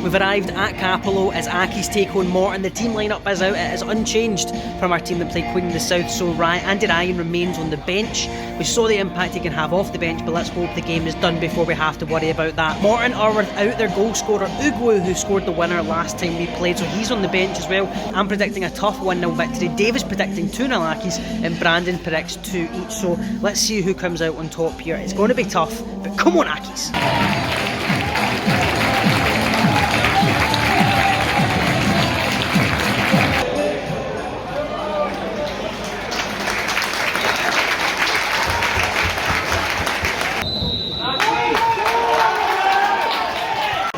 We've arrived at Capello as Accies take on Morton. The team lineup is out, it is unchanged from our team that played Queen of the South, so Andy Ryan remains on the bench. We saw the impact he can have off the bench, but let's hope the game is done before we have to worry about that. Morton are without their goal scorer Ugwu, who scored the winner last time we played, so he's on the bench as well. I'm predicting a tough 1-0 victory. Dave is predicting 2-0 Accies, and Brandon predicts 2 each, so let's see who comes out on top here. It's going to be tough, but come on Accies!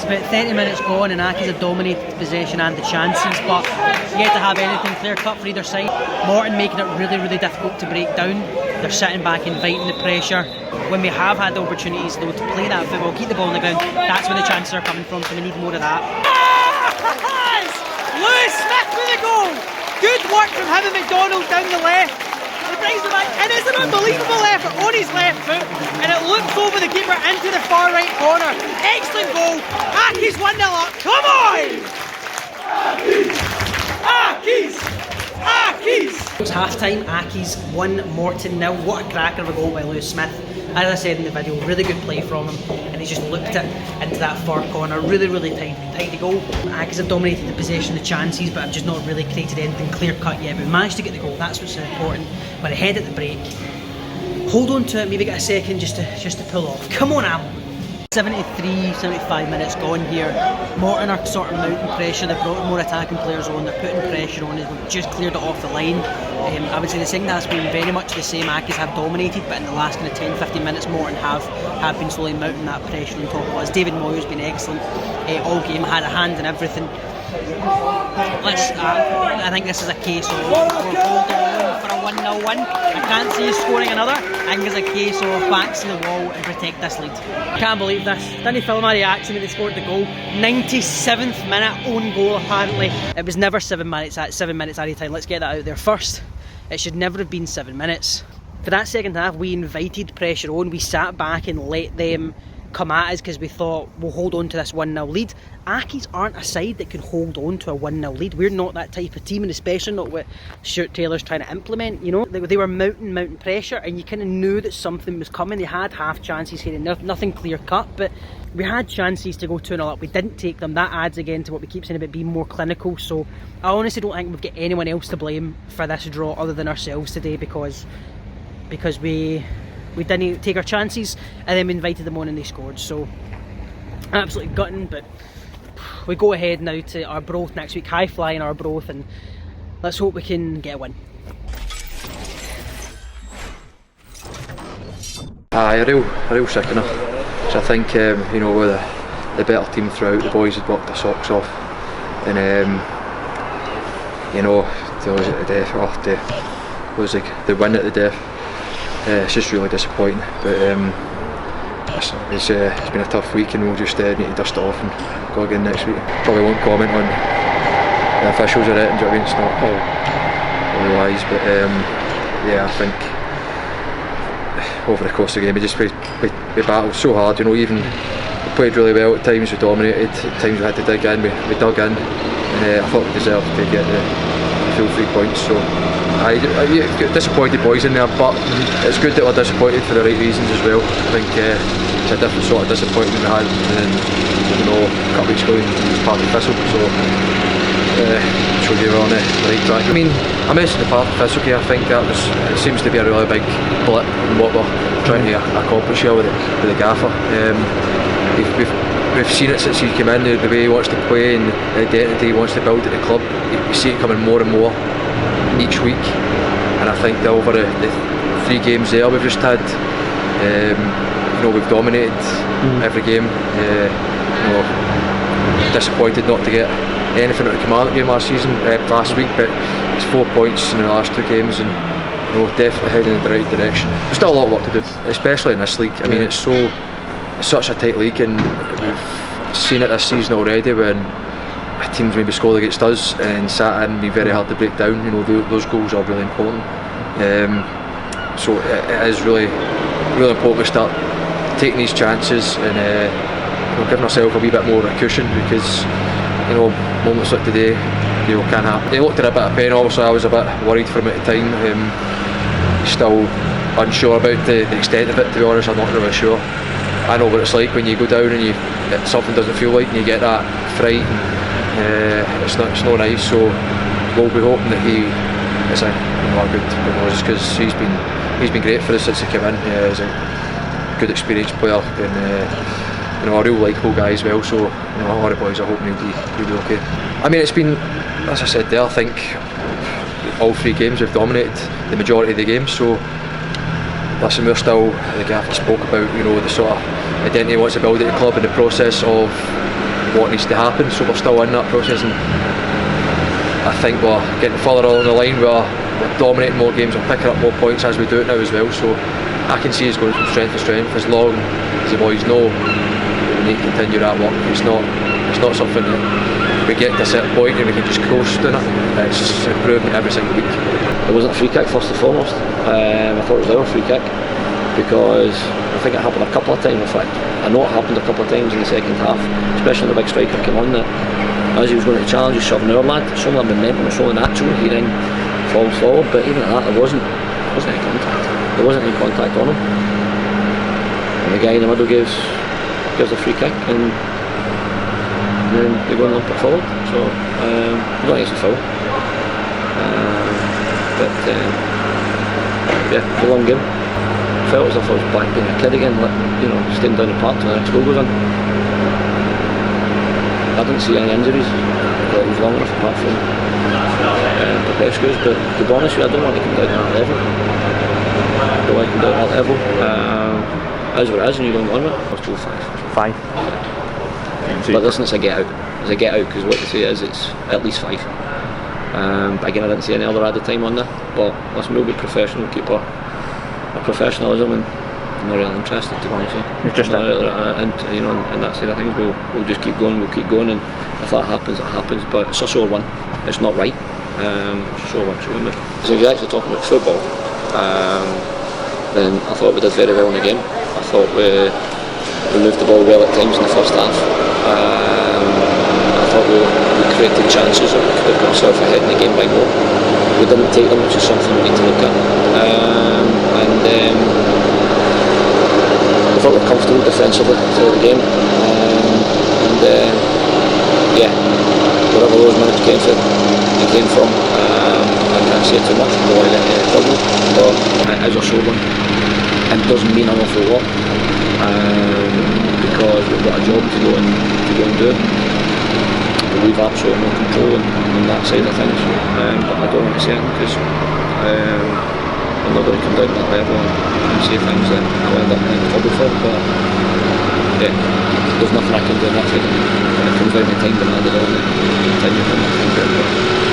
About 30 minutes gone and Accies have dominated the possession and the chances, but yet to have anything clear cut for either side. Morton making it really difficult to break down. They're sitting back, inviting the pressure. When we have had the opportunities though to play that football, keep the ball on the ground, that's where the chances are coming from, so we need more of that. Lewis Smith with the goal! Good work from him and McDonald down the left. He brings it back, and it's an unbelievable effort on his left foot, and it loops over the keeper into the far right corner. Excellent goal. Accies 1-0 up. Come on! Accies! Accies! It's half time. Accies 1, Morton 0. What a cracker of a goal by Lewis Smith. As I said in the video, really good play from him, and he just looked it into that far corner. Really tidy goal. Accies have dominated the possession, the chances, but have just not really created anything clear cut yet. But we managed to get the goal. That's what's important. We're ahead at the break. Hold on to it. Maybe get a second just to pull off. Come on, Al. 75 minutes gone here. Morton are sort of mounting pressure. They've brought more attacking players on. They're putting pressure on as we've just cleared it off the line. I would say the thing that's been very much the same. Accies have dominated, but in the last kind of 10-15 minutes, Morton have been slowly mounting that pressure on top of us. David Moyer's been excellent all game, had a hand in everything. I think this is a case of we're holding on for a 1-0 win. I can't see us scoring another. I think it's a case of backs to the wall and protect this lead. Can't believe this. Didn't film my reaction when they scored the goal. 97th minute own goal apparently. It was never 7 minutes at 7 minutes added time. Let's get that out there first. It should never have been 7 minutes. For that second half we invited pressure on. We sat back and let them come at us because we thought we'll hold on to this 1-0 lead. Accies aren't a side that can hold on to a 1-0 lead. We're not that type of team, and especially not what Stuart Taylor's trying to implement. You know, they were mounting pressure, and you kind of knew that something was coming. They had half chances here and nothing clear cut, but we had chances to go 2-0 up. We didn't take them. That adds again to what we keep saying about being more clinical. So I honestly don't think we've got anyone else to blame for this draw other than ourselves today, because we didn't take our chances and then we invited them on and they scored. So absolutely gutting, but we go ahead now to Arbroath next week, high flying Arbroath, and let's hope we can get a win. Aye, a real sickener. So I think you know, we're the better team throughout. The boys had worked their socks off, and you know, they lose at the death, lose the win at the death. It's just really disappointing, but it's been a tough week, and we'll just need to dust it off and go again next week. Probably won't comment on the officials or it, and it's not all lies, but yeah, I think over the course of the game we battled so hard. You know, even we played really well at times, we dominated, at times we had to dig in, we dug in, and I thought we deserved to get the full 3 points. So I disappointed boys in there, but it's good that we're disappointed for the right reasons as well. I think it's a different sort of disappointment we had, and you know, a couple of weeks ago it was part of the Thistle, so showed you we're on the right track. I mean, I mentioned the part of the Thistle, I think it seems to be a really big blip in what we're trying to accomplish here with the gaffer. We've seen it since he came in, the way he wants to play and the identity he wants to build at the club. You see it coming more and more each week, and I think that over the 3 games there we've just had, you know, we've dominated every game. You know, disappointed not to get anything out of the Command game last week, but it's 4 points in the last 2 games, and you know, definitely heading in the right direction. There's still a lot of work to do, especially in this league. I mean, it's such a tight league, and we've seen it this season already when teams maybe score against us and sat in, be very hard to break down. You know, those goals are really important. So it is really important to start taking these chances and giving ourselves a wee bit more of a cushion, because moments like today can happen. They looked at a bit of pain, obviously I was a bit worried for him at the time. Still unsure about the extent of it, to be honest. I'm not really sure. I know what it's like when you go down and something doesn't feel right and you get that fright. It's not nice, so we'll be hoping that he is a good prognosis, because he's been great for us since he came in. He's a good experienced player, and a real likeable guy as well, so all the boys are hoping he'll be okay. I mean, it's been, as I said there, I think all 3 games we've dominated the majority of the games, so listen, we're still, the gaffer spoke about the sort of identity he wants to build at the club and the process of what needs to happen, so we're still in that process, and I think we're getting further along the line. We're dominating more games, we're picking up more points as we do it now as well, so I can see us going from strength to strength as long as the boys know we need to continue that work. It's not something that we get to a certain point and we can just coast in it. It's improvement every single week. It wasn't a free kick first and foremost. I thought it was our free kick, because I think it happened a couple of times. In fact, I know it happened a couple of times in the second half, especially when the big striker came on, that as he was going to challenge, he's shoving our lad. Some of them momentum was so natural, he then falls forward, but even at that there wasn't any contact. There wasn't any contact on him. And the guy in the middle gives a free kick, and then they go and lump it forward. So I don't think it's a foul. Yeah, it was a long game. I felt as if I was back being a kid again, staying down the park till the next goal goes in. I didn't see any injuries that was long enough, apart from Popescu's, but to be honest with you, I don't want to come down to that level. I don't want to come down to that level. As what it is, and you're going on with it, I was told 5. 5. But listen, it's a get out. It's a get out, because what they say is it's at least 5. But again, I didn't see any other added time on there. But listen, we'll be professional, keep our professionalism, and I'm not really interested, to be honest with you. Just and that side of things, we'll just keep going, and if that happens, it happens. But it's a sore one. It's not right. It's a sore one. So if you're actually talking about football, then I thought we did very well in the game. I thought we moved the ball well at times in the first half. I thought we created chances, and we could have got ourselves ahead in the game by goal. We didn't take them, which is something we need to look at. I thought we were comfortable defensively through the game. Wherever those minutes came from, I can't say too much. I don't want to get any trouble, but it is a sore one. It doesn't mean an awful lot, because we've got a job to go and do. We've absolutely no control on that side of things, but I don't want to say it, because I'm not going to come down to that level and say things that I'll end up in trouble for. But there's nothing I can do on that side. When it comes down to time demanded, I'll continue on that time.